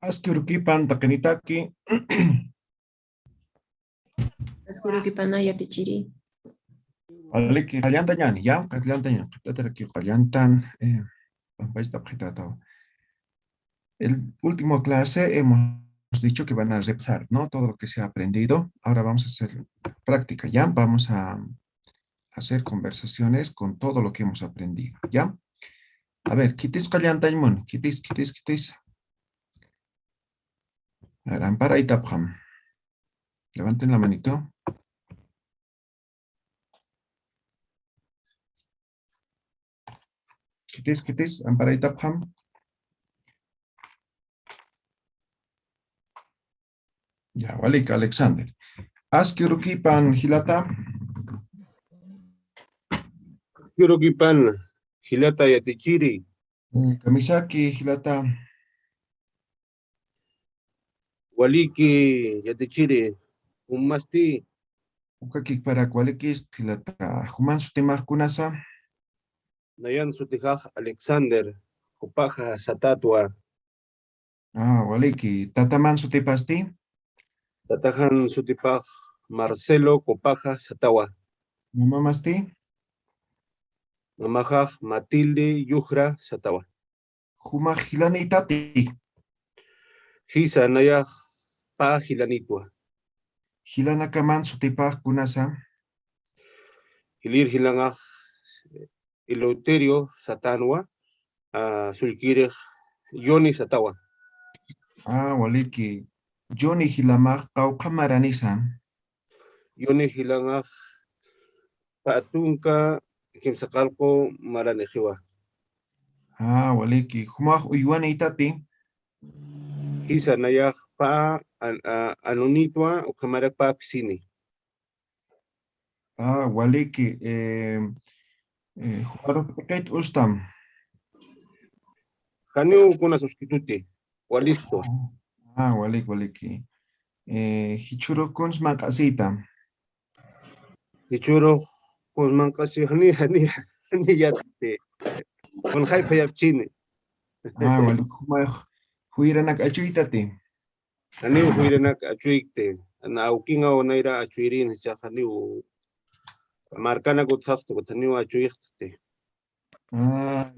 Askirukipan takenitaki. Askurukipanaya tichiri. Aliki kallantan yani, ya, kallantan yani. Tataraki kallantan. El último clase hemos dicho que van a repasar, ¿no? Todo lo que se ha aprendido. Ahora vamos a hacer práctica, ¿ya? Vamos a hacer conversaciones con todo lo que hemos aprendido, ¿ya? A ver, kitis kallantan mun, kitis. A ver, ampara y tapham. Levanten la manito. Kitis, ampara y tapham. Ya, walik, Alexander. Askirukipan hilata. Yurukipan, Hilata Yatichiri, Kamisaki hilata. Waliki Yatichiri, Umasti, Ukakik para kualikis hilata. Human sutimah kunasa. Nayan Sutijaj Alexander, Kupaja Satatua, Waliki. Tataman sutipasti. Tatajan Sutipaj Marcelo Kupaja Satawa, Mamamasti. Mamajaj Matilde Yujra Satawa, Huma hilani tati. Hisa Nayaj Pa Hilanitua, Hilanakaman sutipah kunasa. Hilir Hilangaj Eleuterio Satanua, Sulkirej Yoni Satawa, Waliki. Johnny hilamah kau kamaranisa. Yoni Hilangaj Patunka Kimsakalko Maranejiwa. Waliki. Humah uyuani tati. Kisa nayak pa anunitwa o kamarak pa pisini. Waliki. Jugaron pequeño ustam. Kaniu kuna sustituti. Walisto. Waliki. Hichuro kuns makasita. Dichuro kusman kasi hani yate. Kon hay payap chini. Waliki. Humah huiranak achuitati. Kaniu huiranak achuikte. Na aukinga o naira achuirin sa kaniu. Markana ko tafto ko kaniu achuikte. Ya.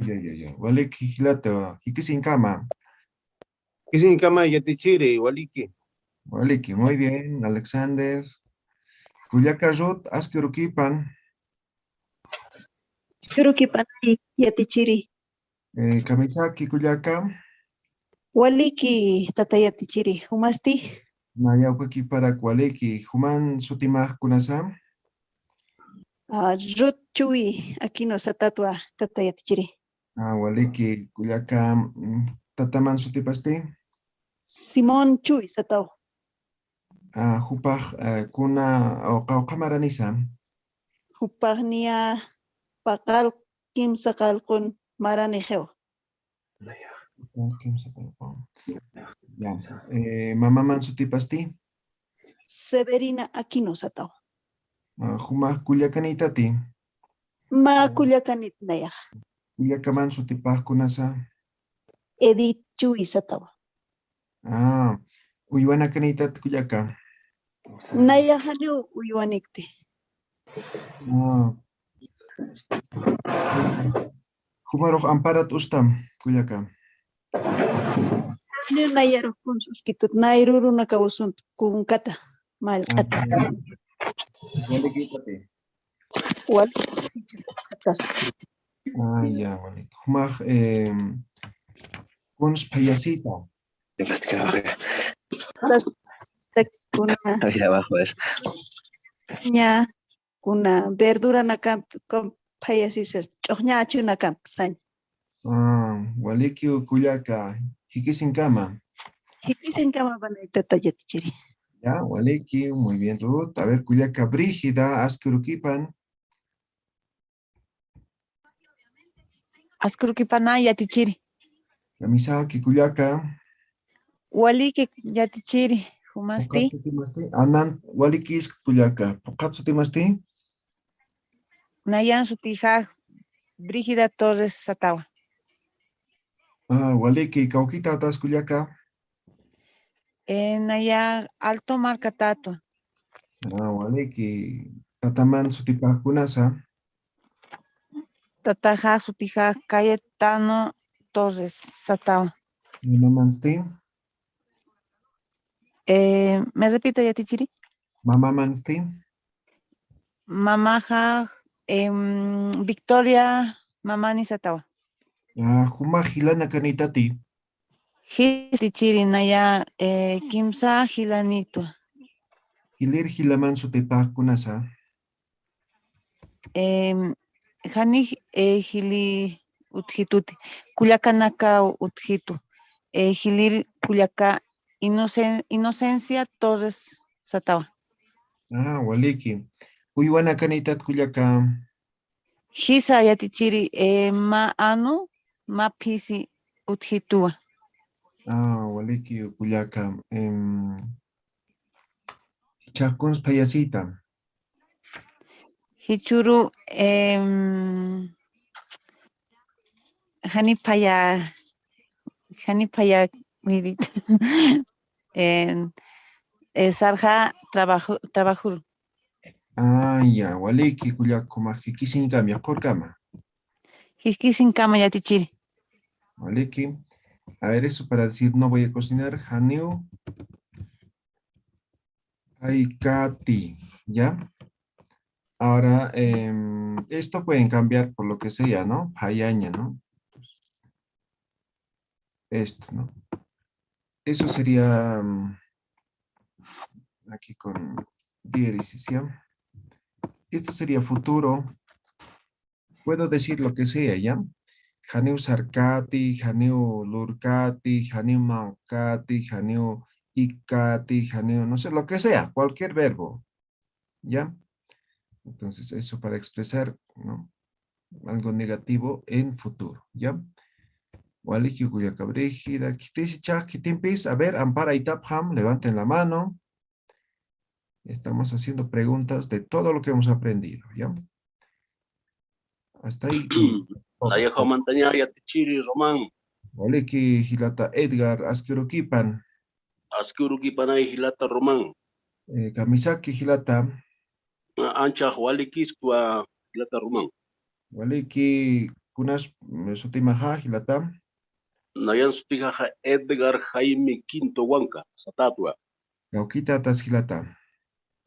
Waliki hilata. Hikisin kama. Kisin kama yatichiri waliki. Waliki. Muy bien, Alexander. Kuyaka Ruth, Askirukipan. Askurukipanay yatichiri. Kamisaki Kuyaka. Waliki tata yatichiri. Humasti. Nayaukaki para Kualeki. Human Sutimah Kunasam. Ruth Chui. Aquino Satatua tata yatichiri. Waliki Kuyaka. Tataman Sutipasti. Simón Chui Satao. Hupah kuna o kamaranisa. Hupagnia pakal kim sakal kun maranejeo. Ya. Mamaman Sutipasti. Severina Aquino Satao. Humah Kuyakanitati. Ma kuyakanit naya. Kuyakaman Sutipah Kunasa. Edith Chui Satao. Uyuana Kanitat Kuyaka. Naya haliu uyuanikti. Humaroh Amparat Ustam Kuyaka. Haliu nayaro kun sustitut. Nairuru nakawusun kun kata. Malkat. Waliki tati. Waliki katas. Ya, Waliki. Humah kuns payasita. Kuna Ahí abajo es. ña kuna verdura nakam payasisas ch'oqña achunakam sañ. Waliki Kuyaka. Hikisin kama. Hikisin kama banayta tayatichiri. Ya, Waliki, muy bien, Ruth. A ver, Kuyaka Brígida, Askirukipan. Askurukipanay yatichiri. Kamisaki Kuyaka. Waliki yatichiri. Humasti. Anan, Walikis Kuyaka. Pokatsu timasti. Nayan sutija. Brígida Torres Satawa. Waliki Kaukita atas Kuyaka. Naya alto marcatato. Waliki, tataman sutipakunasa. Tataja sutija Cayetano Torres Satao. Mamamansti, ¿Me repite Yatichiri? mamamansti. Mamaja Victoria Mamani Satao. Juma hilana kanitati. Hitichiri naya kimsa hilanito. Hilir hilaman sutipakunasa. Hani hili utjituti. Culiacanaka utjitu. Hilir Culiaca Inocencia Torres Satawa. Waliki. Uywana kanitat kuyaka. Hisa Yatichiri ma anu ma pisi utjitua. Waliki kuyaka. Chakuns payasita. Hichuru Hanipaya Mirit. Sarja trabajo. Ya, waliki kuyako mahikisin kama korkama. Hikisin kama Yatichiri. Waliki. A ver, eso para decir no voy a cocinar. Haneu. Aikati. ¿Ya? Ahora, esto pueden cambiar por lo que sea, ¿no? Hayaña, ¿no? Esto, ¿no? Eso sería aquí con diéresis, ¿ya? Esto sería futuro. Puedo decir lo que sea, ¿ya? Haneu sarkati, haneu lurkati, haneu maukati, haneu ikati, haneu, no sé, lo que sea, cualquier verbo, ¿ya? Entonces, eso para expresar, ¿no? Algo negativo en futuro, ¿ya? Waliki Guyacabrígida, Kitimpis, a ver, Ampara y Tapham, levanten la mano. Estamos haciendo preguntas de todo lo que hemos aprendido, ¿ya? Hasta ahí. Naya Mantaña Yatichiri Román, Waliki Hilata Edgar, Askurukipan, Askuruki Panay Hilata Román, Kamisaki Hilata, Ancha Hualikisqua Hilata Román, Waliki Kunas Sotimaha Hilata, Nayan Sutijaja Edgar Jaime Quinto Huanca, Satatua, Gaukita Tas Hilata.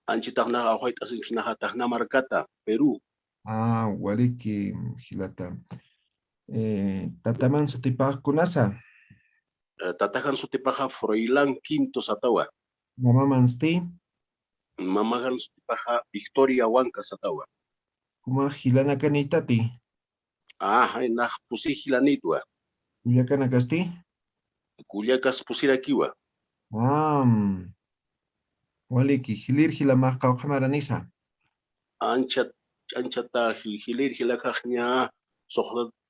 Anchitagnaja White Asincinaja Tagna Marcata, Perú, Waliki Hilata. Tataman Sotipah Kunasa, Tatajan Sutipaja Froilán Quinto Satawa, Mama Mansti, Mamajan Sutipaja Victoria Huanca Satawa, Kuma Hilana Kanitati, Nah Pusi Hilanitua, Uyakana Kasti, Culiacas Pusirakiwa, Waliki Hilir Hilamah Kaukamaraniza, Anchata Hilir Hilakajña,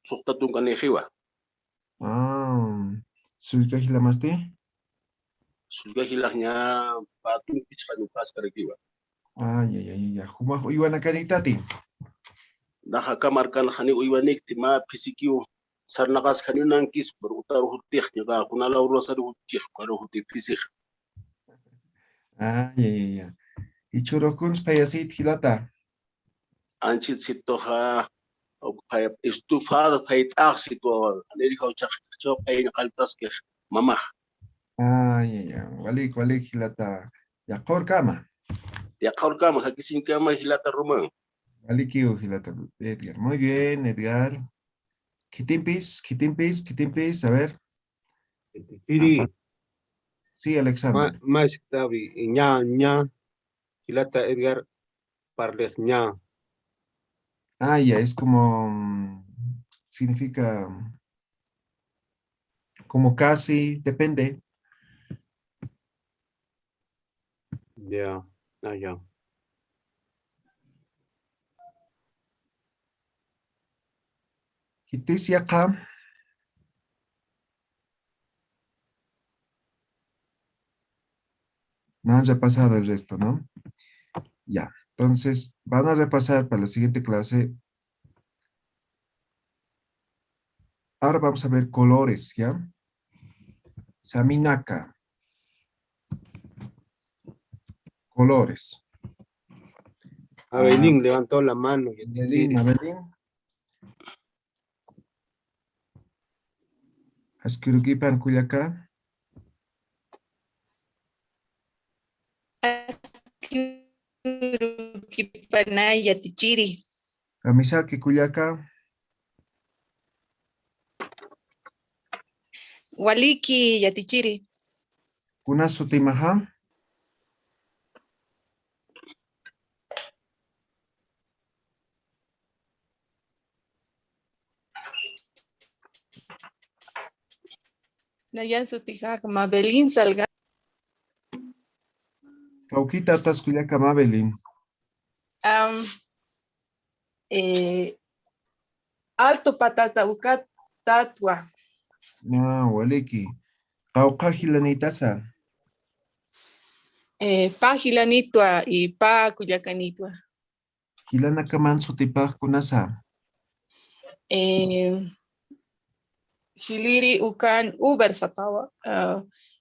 Sohtatun Kanejiwa. Sulka Hilamasti, Sulga hilahnya patung pichkanukas karakiwa. Ya, Kuma Uyana Kanitati, Naha kamar kan hani uywanik tima pisikiu sarnakas hani nankis berutar hutih nyaga kunala urosar hutih karo hutih pisik. Ya. Ichurokuns Payasit Hilata, Anchit sitoha estufado pait aksito aneri kau chak chok ay nakaltas ke mamah. Ya, Walik Hilata, Yakor Kama, Ya kaur kama hakisin kama hilata rumang. Waliki Hilata, Edgar, muy bien, Edgar. Kitimpis, a ver. Tiri, Sí, Alexander. más tabi, ña, Hilata Edgar, parles ña. Ya, es como, significa como casi, depende. Ya, ya. Kitis acá. No han repasado el resto, ¿no? Ya, entonces van a repasar para la siguiente clase. Ahora vamos a ver colores, ¿ya? Saminaka. colores. Abelín levantó la mano. Abelín, Abelín. Askurukipan Culiacán. Askurukipanay Yatichiri. Kamisaki Culiacán. Waliki Yatichiri. Kunasu Timaha. Nayan Sutijak Mabelín Salga. Cauquita tas Culiacán Abelín. Alto Patataucat Tatua. No, waliki. Cauca Gilanitasa. Pa Gilanitua y Pa Cuyacanitua. Gilana Kaman Sutipaj Kunasa. Hiliri Ukan Uber Satawa.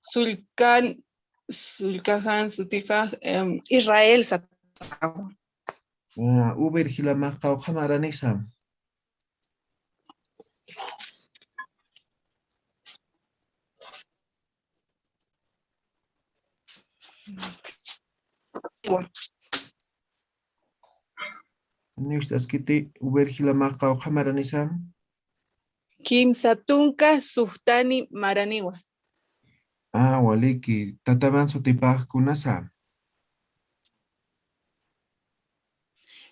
Sulkan Sulkahan Sutija Israel Satawa. Uber Gilama Cauca Maranisa. Nishtaskiti Uber Gilama Cauca Maranisa. Kim Satunka Suhtani Maraniwa. Waliki. Tataman Sutipaj Kunasa.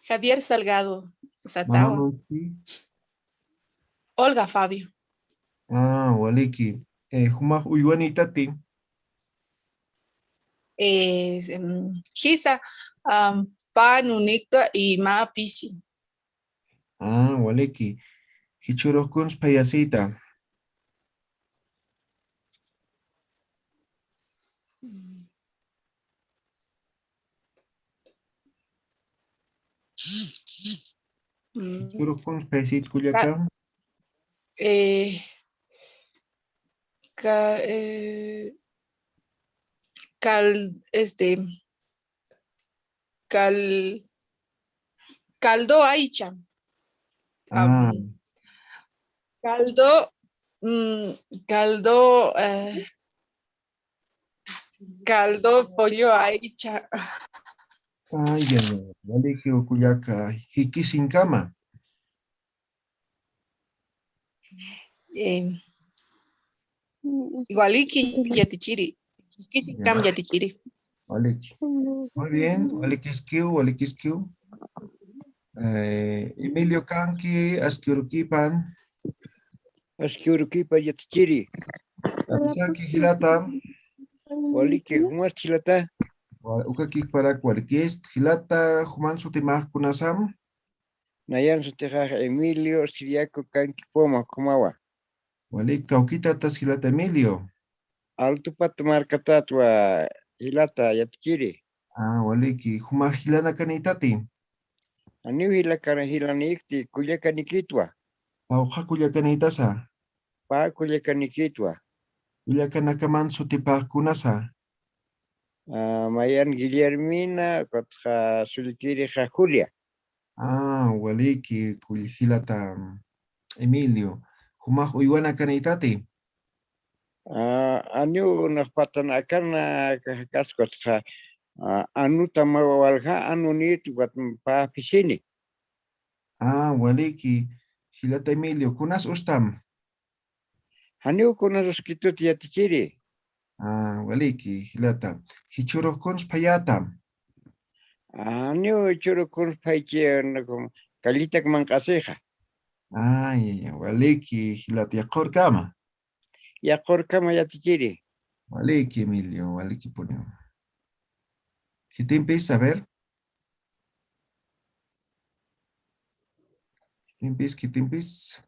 Javier Salgado Satawa. Mamansi. Olga Fabio. Waliki. Humaj Uyuanitati. Hisa Pa Nunika y Ma Pisi. Waliki. Hichurokuns Payasita. Hichurokuns Payasit Culiacán. Caldo Aicha. Caldo caldo pollo Aicha. Ya, waliki Culiaca. Hikisinkama. Igualiki Yatichiri. Kisikam Yatichiri. Waliki. Muy bien, Walikiskiu. Emilio Kanki, Askiurukipan. Asquiuruquipa Yatichiri. Kamisaki Hilata. Waliki Humas Chilata. Ukakik para Walikist. Hilata, Human Sutimaj Kunasam. Nayan Sutejaj Emilio Siriaco Kanki Poma Kumawa. Walik Kaukita tas Hilata Emilio. Alto Patamarcatatwa Hilata Yatichiri. Waliki. Huma Hilana Kanitati. Aniu Hilakana Hilanikti Kuyakanikitwa. Auja Kuliakanitasa. Pa Kuyakanikitwa. Kuliakanakaman Sutipaj Kunasa. Mayan Guillermina Kotja Sultiri Julia. Waliki Hilata Emilio. Humaj Uyuana Kanitati. Aniu Nakpatanakana Kaskotja. Anu Tamawalha Anunit wat Pa Pisini. Waliki Hilata Emilio. Kunas Ustam. Aniu Kunaruskitut Yatichiri. Waliki Hilata. Hichurokons Payatam. Aniu Churukun Paichi Kalitak Mankaseja. Waliki Hilata Yakor Kama. Yakorkama Yatichiri. Waliki Emilio. Waliki Punio. Kitimpis, a ver. Kitimpis.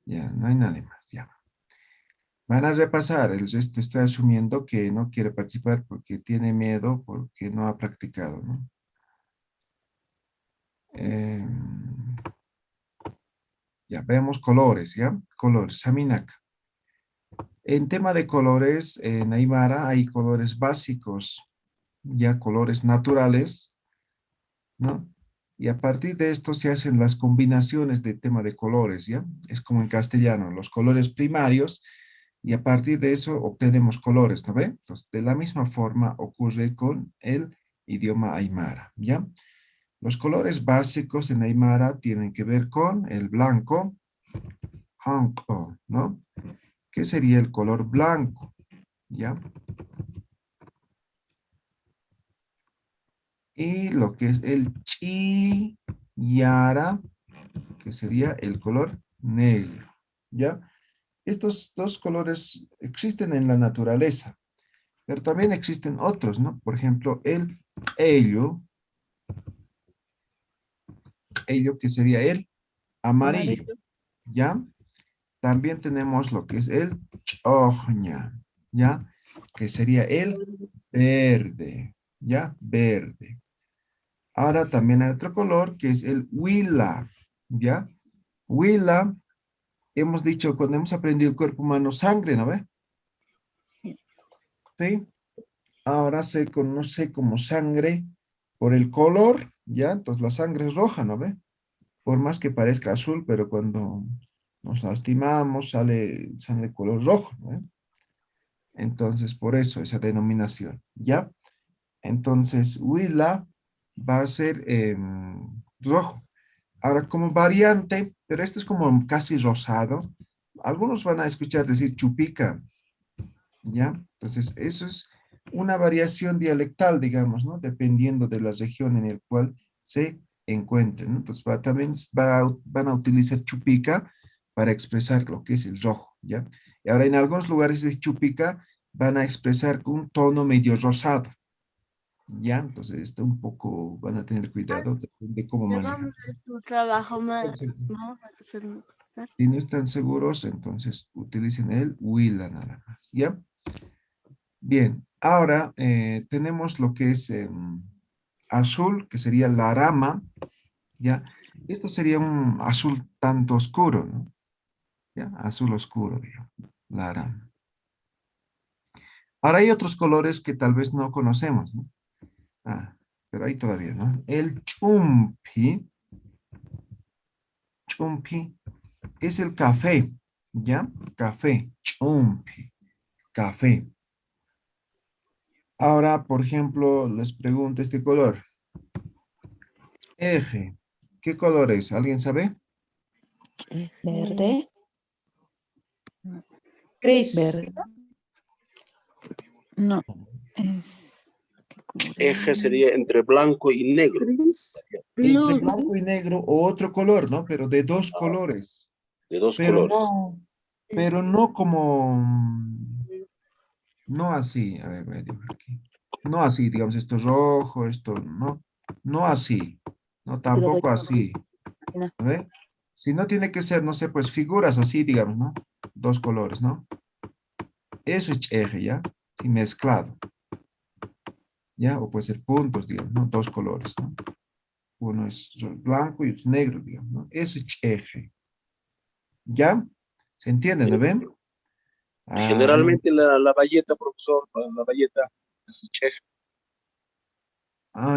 Ya, no hay nada más, ya. Van a repasar, el resto estoy asumiendo que no quiere participar porque tiene miedo, porque no ha practicado, ¿no? Ya, vemos colores, ¿ya? Colores, Saminaka. En tema de colores, en Aymara hay colores básicos. ya colores naturales, ¿no? Y a partir de esto se hacen las combinaciones de tema de colores, ¿ya? Es como en castellano, los colores primarios, y a partir de eso obtenemos colores, ¿no ve? Entonces, de la misma forma ocurre con el idioma aymara, ¿ya? Los colores básicos en aymara tienen que ver con el blanco, hanko, ¿no? ¿Qué sería el color blanco? ¿Ya? Y lo que es el chi, yara, que sería el color negro, ¿ya? Estos dos colores existen en la naturaleza, pero también existen otros, ¿no? Por ejemplo, el ello que sería el amarillo, ¿ya? También tenemos lo que es el chojña, ¿ya? Que sería el verde, ¿ya? Verde. Ahora también hay otro color que es el huila, ¿ya? Huila, hemos dicho, cuando hemos aprendido el cuerpo humano, sangre, ¿no ve? Sí. Ahora se conoce como sangre por el color, ¿ya? Entonces la sangre es roja, ¿no ve? Por más que parezca azul, pero cuando nos lastimamos sale sangre color rojo, ¿no ve? Entonces, por eso esa denominación, ¿ya? Entonces, huila va a ser rojo. Ahora, como variante, pero esto es como casi rosado, algunos van a escuchar decir chupica, ¿ya? Entonces, eso es una variación dialectal, digamos, ¿no? Dependiendo de la región en la cual se encuentren, ¿no? Entonces, también van a utilizar chupica para expresar lo que es el rojo, ¿ya? Y ahora, en algunos lugares de chupica van a expresar con un tono medio rosado, ¿ya? Entonces, esto un poco van a tener cuidado de cómo manejar. tu trabajo más. Entonces, Vamos a hacer un- si no están seguros, entonces utilicen el huila nada más, ¿ya? Bien, ahora tenemos lo que es azul, que sería la rama, ¿ya? Esto sería un azul tanto oscuro, ¿no? ¿Ya? Azul oscuro, digamos, la rama. Ahora hay otros colores que tal vez no conocemos, ¿no? Ah, pero ahí todavía, ¿no? El chumpi es el café, ¿ya? Café, chumpi, café. Ahora, por ejemplo, les pregunto este color. Eje. ¿Qué color es? ¿Alguien sabe? Verde. Gris. Verde. No, es... Eje sería entre blanco y negro. Gris. Entre No, blanco y negro o otro color, ¿no? Pero de dos colores. De dos Pero colores. no como, no así. A ver, voy a dibujar aquí. No así, digamos, esto es rojo, esto no. No así. No, tampoco así. No. ¿A ver? Si no tiene que ser, no sé, pues figuras así, digamos, ¿no? Dos colores, ¿no? Eso es eje, ¿ya? Sí, mezclado. ¿Ya? O puede ser puntos, digamos, ¿no? Dos colores, ¿no? Uno es blanco y es negro, digamos, ¿no? Eso es eje. ¿Ya? ¿Se entiende, no ven? Ah, Generalmente la bayeta, profesor, la bayeta es eje.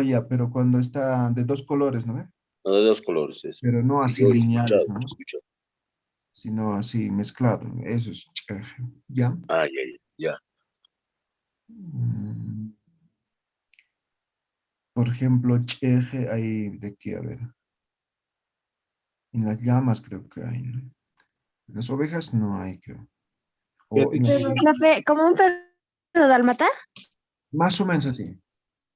ya, pero cuando está de dos colores, ¿no ve? No, de dos colores es. Pero no Y así yo he escuchado, lineales, ¿no? he escuchado. Sino así mezclado. Eso es eje. ¿Ya? Ah, ya. Mm, Por ejemplo, eje hay de qué, a ver. En las llamas creo que hay, ¿no? En las ovejas no hay, creo. O en las- Profe, ¿como un perro dálmata? más o menos así.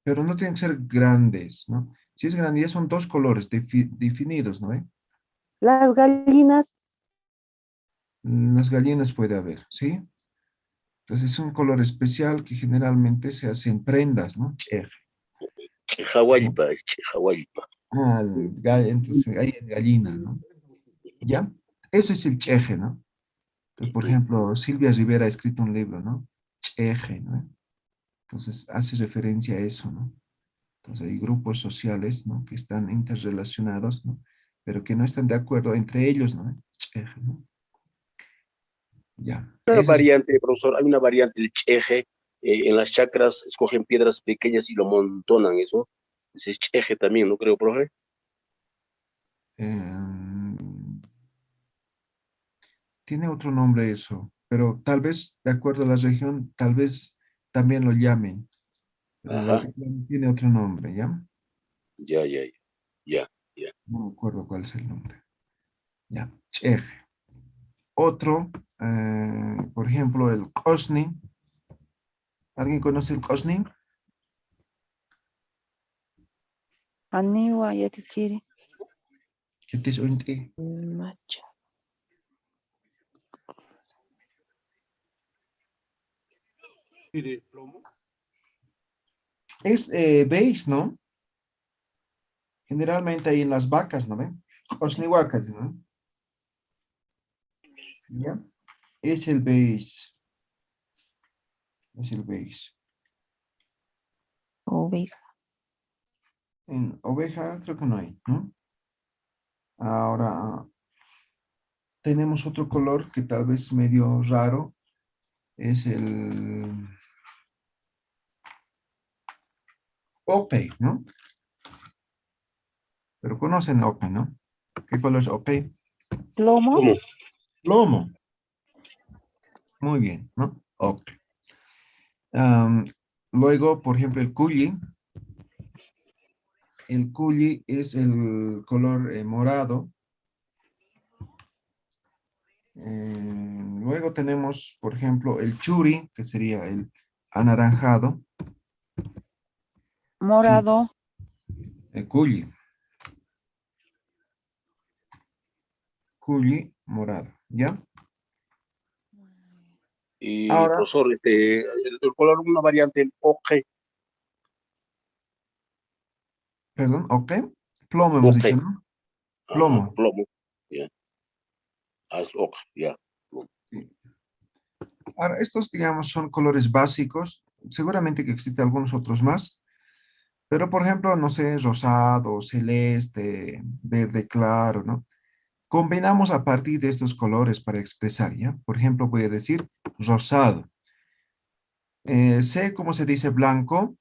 Pero no tienen que ser grandes, ¿no? Si es grande, ya son dos colores definidos, ¿no ve? Las gallinas. Las gallinas puede haber, ¿sí? Entonces es un color especial que generalmente se hace en prendas, ¿no? Eje. Chijahuaypa, chijahuaypa. Entonces hay en gallina, ¿no? ¿Ya? Eso es el cheje, ¿no? Entonces, por ejemplo, Silvia Rivera ha escrito un libro, ¿no? Cheje, ¿no? Entonces hace referencia a eso, ¿no? Entonces hay grupos sociales, ¿no? Que están interrelacionados, ¿no? Pero que no están de acuerdo entre ellos, ¿no? Cheje, ¿no? Ya. Una Ese es variante, profesor, hay una variante del cheje En las chacras escogen piedras pequeñas y lo montonan, eso. Ese es cheje también, ¿no creo, profe? Tiene otro nombre eso, pero tal vez, de acuerdo a la región, tal vez también lo llamen. Pero el Ajá, altiplano tiene otro nombre, ¿ya? ya, ya, ya, ya, ya. No me acuerdo cuál es el nombre. Ya, cheje. Otro, por ejemplo, el Cosni. ¿Alguien conoce el Cosni? Aniwa yatichiri. ¿Qué te suena? Macho. Es beige, ¿no? Generalmente ahí en las vacas, ¿no ven? Osnihuacas, ¿no? ¿Ya? Es el beige. Es el beige. Oveja. En oveja creo que no hay, ¿no? Ahora tenemos otro color que tal vez medio raro. Es el ope, ¿no? Pero conocen ope, ¿no? ¿Qué color es ope? Plomo. ¿Cómo? Plomo. Muy bien, ¿no? Ope. Luego, por ejemplo, el cuyi. El cuyi es el color morado. Luego tenemos, por ejemplo, el churi, que sería el anaranjado. Morado. El cuyi. Cuyi morado, ¿ya? Y Ahora, profesor, el color, una variante, el oje, perdón, ok. Plomo hemos oje, dicho, ¿no? ajá, Plomo. plomo, ya, es oje, ya, plomo. Sí. Ahora, estos, digamos, son colores básicos. Seguramente que existen algunos otros más. Pero, por ejemplo, no sé, rosado, celeste, verde claro, ¿no? Combinamos a partir de estos colores para expresar, ¿ya? Por ejemplo, voy a decir rosado. Sé cómo se dice blanco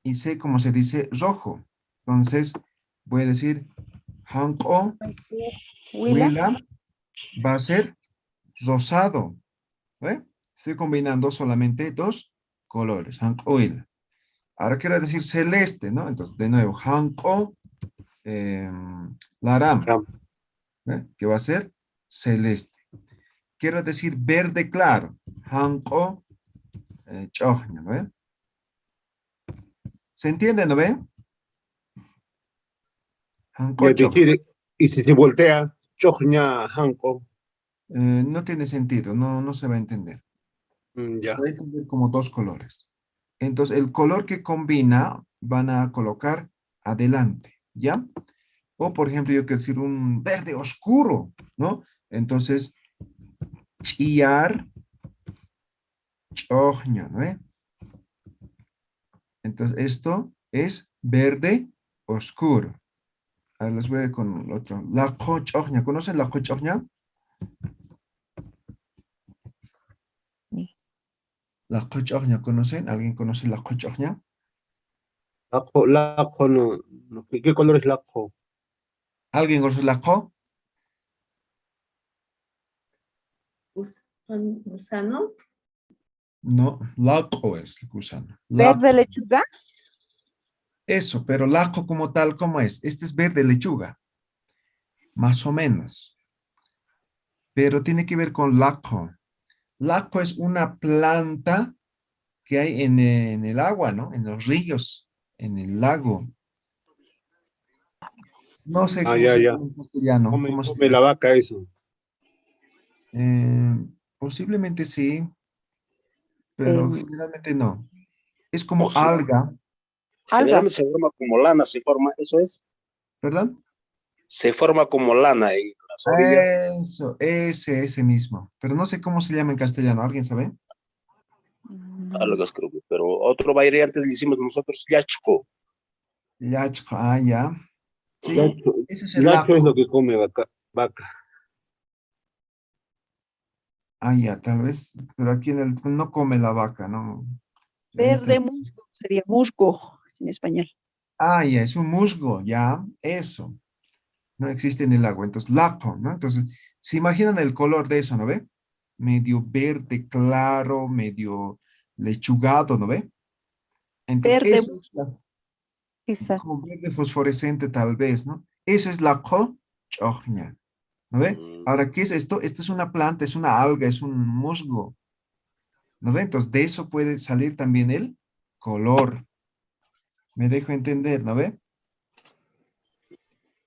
y sé cómo se dice rojo. Entonces, voy a decir hanko, Huila. huila, va a ser rosado. ¿Ve? Estoy combinando solamente dos colores, hanko, huila. Ahora quiero decir celeste, ¿no? Entonces, de nuevo, hanko, laram, Ram. ¿ve? Que va a ser celeste. Quiero decir verde claro, hanko, chohña, ¿no ve? ¿Se entiende, no ve? Hanko, Ya te chohña. quiere, y si se voltea, chojña, hanko. No tiene sentido, no se va a entender. Se Ya. va a entender como dos colores. Entonces, el color que combina van a colocar adelante, ¿ya? O, por ejemplo, yo quiero decir un verde oscuro, ¿no? Entonces, chillar, chohña, ¿no ve? Entonces, esto es verde oscuro. Ahora les voy con el otro. La chohña, ¿conocen la chohña? La chohña, ¿conocen? ¿Alguien conoce la chohña? Lajo, no, no. ¿Qué color es lajo? ¿Alguien conoce la co? Gusano. No, laco es el gusano. Verde Laco. lechuga. Eso, pero laco como tal, ¿cómo es? Este es verde lechuga, más o menos. Pero tiene que ver con laco. Laco es una planta que hay en el agua, ¿no? En los ríos, en el lago. No sé Ah, cómo ya, se ya. llama en castellano. Come, ¿Cómo se come la llama? vaca eso. Posiblemente sí, pero em, generalmente no. Es como Oje, alga, alga. generalmente se forma como lana, se forma, eso es. ¿verdad? Se forma como lana en las orillas. Eso, ese mismo. Pero no sé cómo se llama en castellano. ¿Alguien sabe? Algas creo que, pero otro variante le hicimos nosotros yachco. Yachco, ah, ya. Sí, Yacho, ese es el yacho es lo laco. que come vaca. Ah, ya, tal vez, pero aquí en el, no come la vaca, ¿no? Verde musgo sería musgo en español. Ah, ya, es un musgo, ya, eso. No existe en el agua, entonces laco, ¿no? Entonces, se imaginan el color de eso, ¿no ve? Medio verde claro, medio lechugado, ¿no ve? Entonces, Verde eso es Quizá. como verde fosforescente tal vez, ¿no? Eso es la cochojña, ¿no ve? Ahora, ¿qué es esto? Esto es una planta, es una alga, es un musgo, ¿no ve? Entonces, de eso puede salir también el color. Me dejo entender, ¿no ve?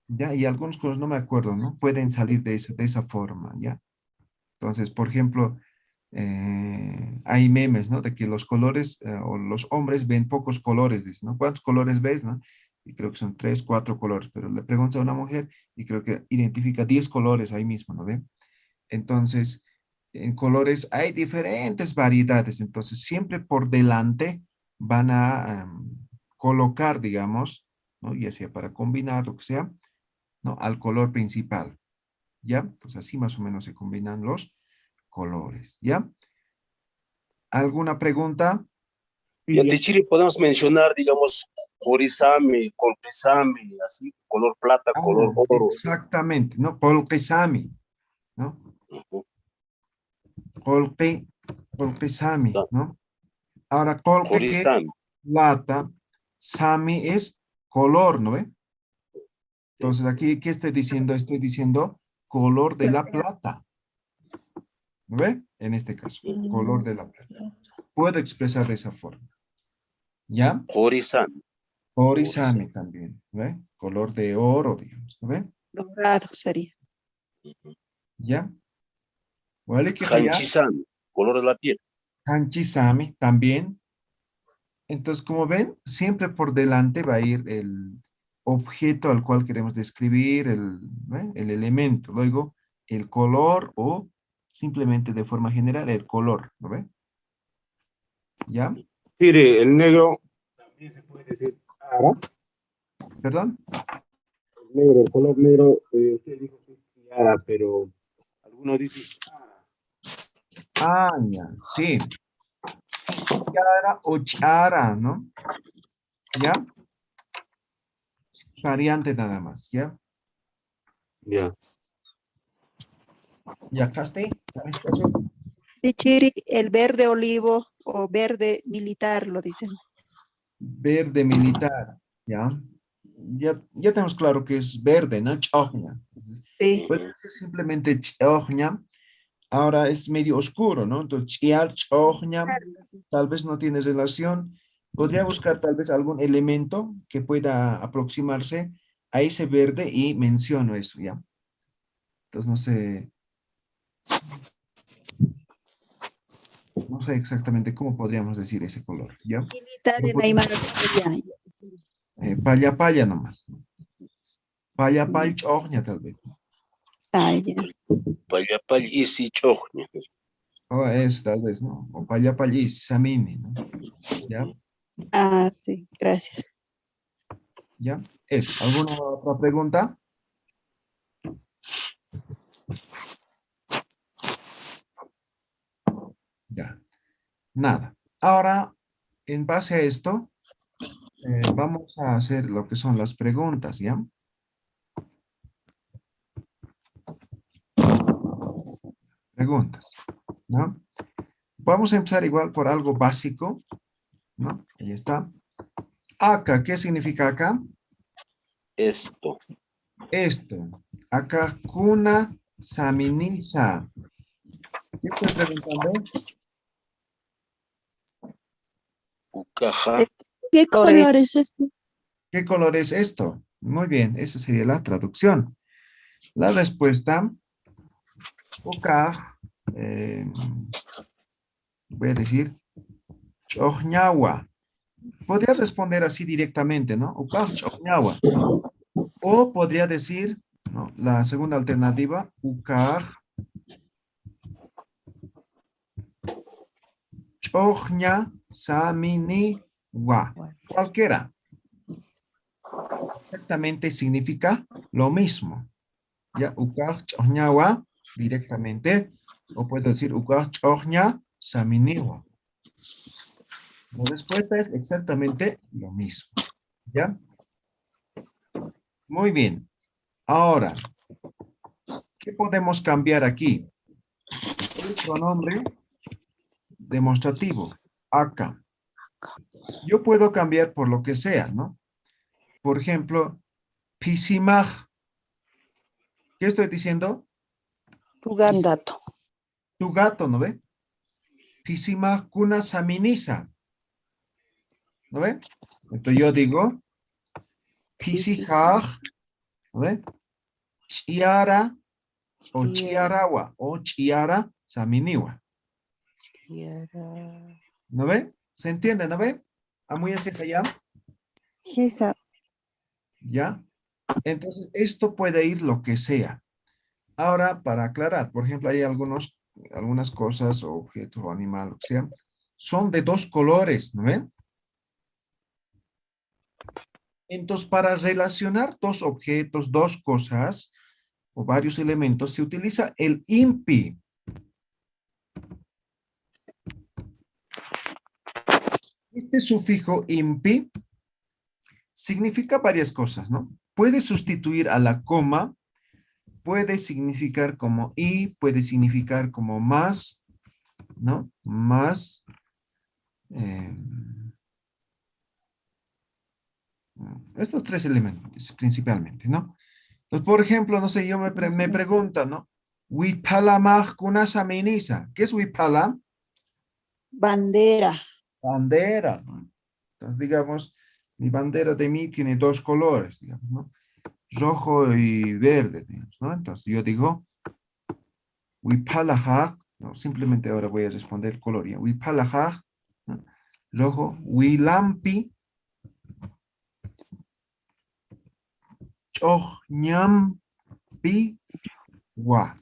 Ya, y algunos colores no me acuerdo, ¿no? Pueden salir de esa forma, ¿ya? Entonces, por ejemplo, hay memes, ¿no? De que los colores o los hombres ven pocos colores, dicen, ¿no? ¿Cuántos colores ves, no? Y creo que son 3, 4 colores, pero le preguntas a una mujer y creo que identifica 10 colores ahí mismo, ¿no ve? Entonces, en colores hay diferentes variedades, entonces siempre por delante van a colocar, digamos, ¿no? Ya sea para combinar, lo que sea, ¿no? Al color principal, ¿ya? Pues así más o menos se combinan los colores, ¿ya? ¿Alguna pregunta? Y en Chile podemos mencionar, digamos, Jorisame, Colpisame, así, color plata, Ah, color oro. exactamente, ¿no? Colquesami, ¿no? Ujú. Colquesami, Ya, ¿no? Ahora, colque que es Jorisame. plata, sami es color, ¿no ve? Entonces aquí, ¿qué estoy diciendo? Estoy diciendo color de la plata, ¿no ve? En este caso, color de la plata. Puedo expresar de esa forma, ¿ya? Jorisame. Orisame también, ¿no ve? Color de oro, digamos, ¿no ve? Dorado sería. ¿Ya? Vale, que ya. Hanchisame, color de la piel. Hanchisame también. Entonces, como ven, siempre por delante va a ir el objeto al cual queremos describir, ¿no? El elemento. Luego, el color o simplemente de forma general, el color, ¿no ve? ¿Ya? Mire, el negro también se puede decir ara. ¿Perdón? El negro, el color negro, usted dijo que es tiara, pero algunos dicen ara. Ah, ya, sí. Chara o chara, ¿no? ¿Ya? Variante nada más, ¿ya? Ya. ¿Ya Casti? ¿Estás bien? Y chiri, el verde olivo o verde militar, lo dicen. Verde militar, ¿ya? Ya tenemos claro que es verde, ¿no? Chojña. Sí. Puede ser simplemente chojña. Ahora es medio oscuro, ¿no? Entonces, chiar, chojña, tal vez no tiene relación. Podría buscar tal vez algún elemento que pueda aproximarse a ese verde y menciono eso, ¿ya? Entonces, no sé exactamente cómo podríamos decir ese color, ¿ya? Militar Pero en Aymara sería. paya paya nomás, ¿no? Paya paya chojña tal vez, ¿no? Ah, ya. Payapal isi chojña. O es tal vez, ¿no? O paya paya y samini, ¿no? ¿Ya? Ah, sí, gracias. ¿Ya? Eso. ¿Alguna otra pregunta? Ya. Nada. Ahora, en base a esto, vamos a hacer lo que son las preguntas, ¿ya? Preguntas, ¿no? Vamos a empezar igual por algo básico, ¿no? Ahí está. Acá, ¿qué significa acá? Esto. Esto. Acá, cuna saminisa. ¿Qué estoy preguntando? Ucaja. ¿Qué Colores. color es este? ¿Qué color es esto? Muy bien, esa sería la traducción. La respuesta, ukaj, voy a decir, chojñawa. Podría responder así directamente, ¿no? Ukaj chojñawa. O podría decir, ¿no? La segunda alternativa, ukaj chojña samini wa. Cualquiera. Exactamente significa lo mismo. Ya, ukaj chojñawa directamente. O puedo decir ukaj chojña saminiwa. La respuesta es exactamente lo mismo. ¿Ya? Muy bien. Ahora, ¿qué podemos cambiar aquí? El pronombre demostrativo, acá. Yo puedo cambiar por lo que sea, ¿no? Por ejemplo, pisimaj. ¿Qué estoy diciendo? Tu gato. Tu gato, ¿no ve? Pisimaj kuna saminisa. ¿No ve? Entonces yo digo, pisijaj, ¿no ve? Chiara o chiarawa o chiara saminiwa. ¿No ve? ¿Se entiende, no ve? Muy así allá. Gisa. ¿Ya? Entonces, esto puede ir lo que sea. Ahora, para aclarar, por ejemplo, hay algunas cosas o objetos o animal, lo que sea, son de dos colores, ¿no ven? Entonces, para relacionar dos objetos, dos cosas o varios elementos, se utiliza el INPI. Este sufijo INPI significa varias cosas, ¿no? Puede sustituir a la coma, puede significar como y, puede significar como más, ¿no? Más. Estos tres elementos principalmente, ¿no? Entonces, por ejemplo, no sé, me preguntan, ¿no? Huipalamaj kunasa menisa. ¿Qué es huipala? Bandera. Bandera, ¿no? Entonces, digamos, mi bandera de mí tiene dos colores, digamos, ¿no? Rojo y verde, digamos, ¿no? Entonces, yo digo, huipalajaj, no, simplemente ahora voy a responder el color, ¿ya? Huipalajaj, ¿no? Rojo, huilampi, chojñampi, gua.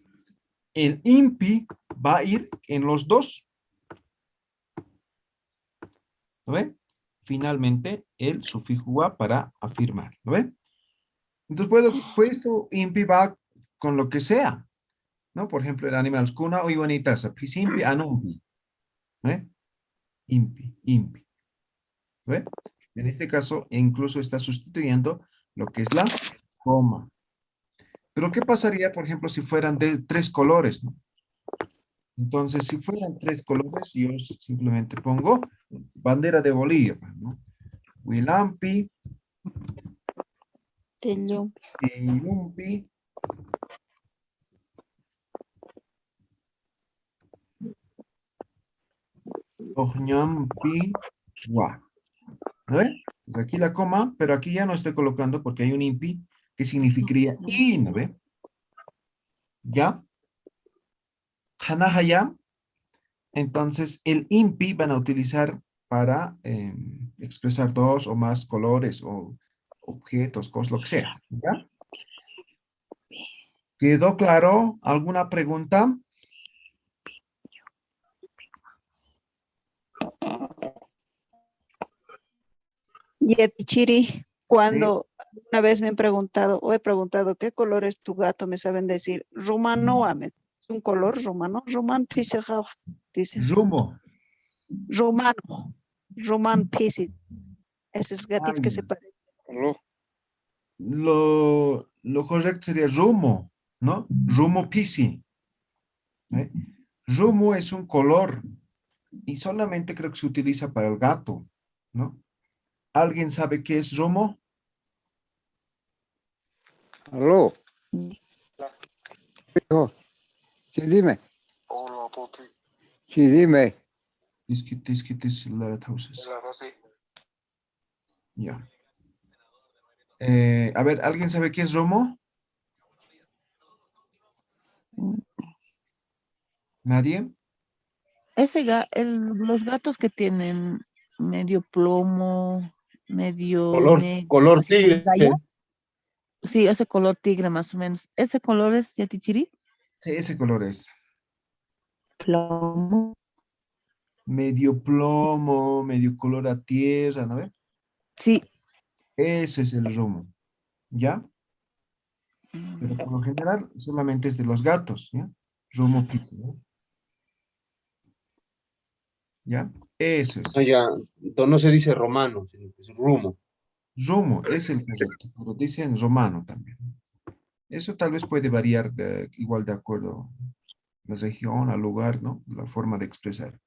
El impi va a ir en los dos. ¿Lo ven? Finalmente, el sufijo wa para afirmar. ¿Lo ven? Entonces, esto impi va con lo que sea. ¿No? Por ejemplo, el animal kuna o iwanitasa. Pisimpi anumpi. ¿Lo ven? Impi, impi. ¿Lo ven? En este caso, incluso está sustituyendo lo que es la coma. Pero, ¿qué pasaría, por ejemplo, si fueran de tres colores, ¿no? Entonces, si fueran tres colores, yo simplemente pongo bandera de Bolivia, ¿no? Huilampi, Tello. Yumpi, Ojñampi, Gua. ¿No ven? Entonces aquí la coma, pero aquí ya no estoy colocando porque hay un impi que significaría y, ¿no ve? ¿Ya? Hanahaya. Entonces, el impi van a utilizar para expresar dos o más colores o objetos, cosas, lo que sea. ¿Ya? ¿Quedó claro? ¿Alguna pregunta? Yetichiri, cuando una vez me han preguntado o he preguntado qué color es tu gato, me saben decir rumano, es un color rumano, ruman pisejaf, dicen Rumo. rumano, ruman pisi, esos gatitos que se parecen. Aló. Lo correcto sería rumo, ¿no? Rumo pisi. ¿Eh? Rumo es un color y solamente creo que se utiliza para el gato, ¿no? ¿Alguien sabe qué es rumo? Aló. Hijo. Sí, dime. Sí, dime. Ya. A ver, ¿alguien sabe qué es rumo? ¿Nadie? Los gatos que tienen medio plomo, medio negro, Color así con tigre. rayas. Sí, ese color tigre más o menos. ¿Ese color es yatichiri? Sí, ese color es. Plomo. Medio plomo, medio color a tierra, ¿no ve? Sí. Ese es el rumo, ¿ya? Pero por lo general solamente es de los gatos, ¿ya? Rumo pisi, ¿no? ¿Ya? Eso es. Ah, ya, entonces no se dice romano, sino que es rumo. Rumo es el correcto, pero dicen romano también. Eso tal vez puede variar igual de acuerdo a la región, al lugar, ¿no? La forma de expresar.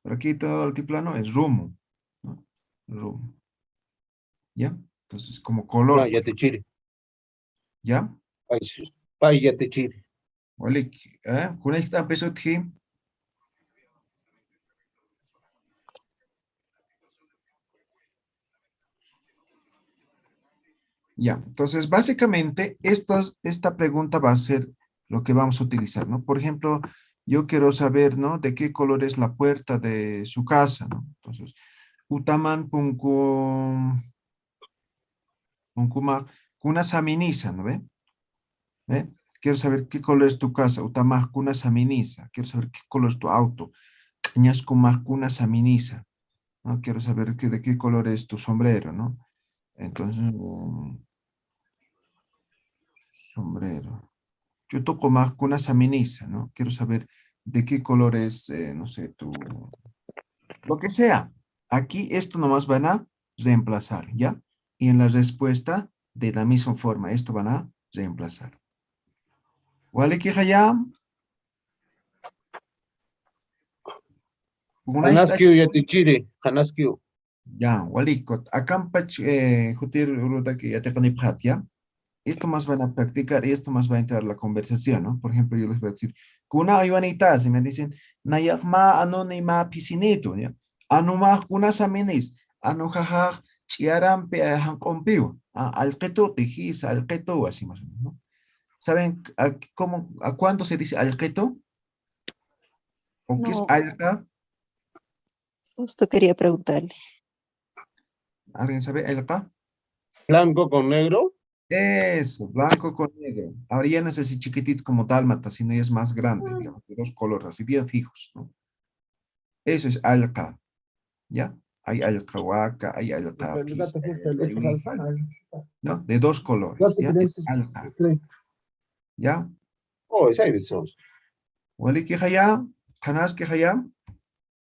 Pero aquí todo el altiplano es rumo, ¿no? Rumo. ¿Ya? Entonces, como color, No, ya te chiri. ¿ya? Ay, sí. Ay, ya te chiri. Walik, kuna está empezó Ya, entonces básicamente esta pregunta va a ser lo que vamos a utilizar, ¿no? Por ejemplo, yo quiero saber, ¿no? De qué color es la puerta de su casa, ¿no? Entonces, utaman punkuma, kuna saminisa, ¿no ve? ¿Ve? Quiero saber qué color es tu casa, utamas kuna saminisa. Quiero saber qué color es tu auto, cañas kuna saminisa, ¿no? Quiero saber de qué color es tu sombrero, ¿no? Entonces, sombrero. Yo toco más con una saminisa, ¿no? Quiero saber de qué color es, no sé, lo que sea. Aquí esto nomás van a reemplazar, ¿ya? Y en la respuesta, de la misma forma, esto van a reemplazar. ¿Vale, que ya? Hanaskiu ya te chiri. Hanaskiu. Ya, walikot. Acampach, jutir uruta que ya te coniphat, ¿ya? Esto más van a practicar y esto más va a entrar la conversación, ¿no? Por ejemplo, yo les voy a decir, kuna ayuanita, si me dicen, nayakma anonima piscinito, ¿ya? Anuma kuna saminis, anujaja chiaran pe hankompiu, alqueto tijis, alqueto, así más o menos, ¿no? ¿Saben a cuándo se dice alqueto? ¿O qué es No, alca? justo quería preguntarle. ¿Alguien sabe alca? Blanco con negro. Eso, blanco con negro. Ahora ya no es así chiquitito como dálmata, sino ya es más grande, digamos, de dos colores, así bien fijos, ¿no? Eso es alca, ¿ya? Hay alcahuaca, hay alca ¿no? De dos colores, ¿ya? Es alca, ¿ya? Oh, esa es eso. ¿Wali que haya? ¿Canas que haya?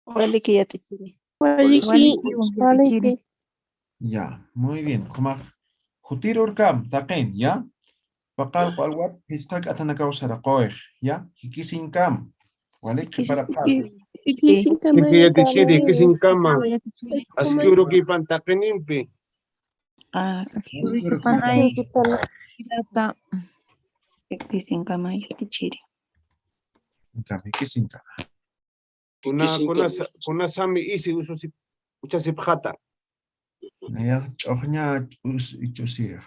Vale que ya te chiri. Waliki, waliki. Ya, muy bien. Como jutir urkam, taqin, ¿ya? Baqal qalwat, histak atanakaw sarakoej, ¿ya? Hikisin kam, ¿wali que para qal? Iki sin Que ya te cámara, chiri, que sin cama. Ya te chiri. Askiuro que pantaquenimpi. Ah, Panay, Hilata. dicen kama yutichiri. Hikisin kam. Kuna sami isi uso si. Mucha sipjata. Naya, chohnya, us, ichosir.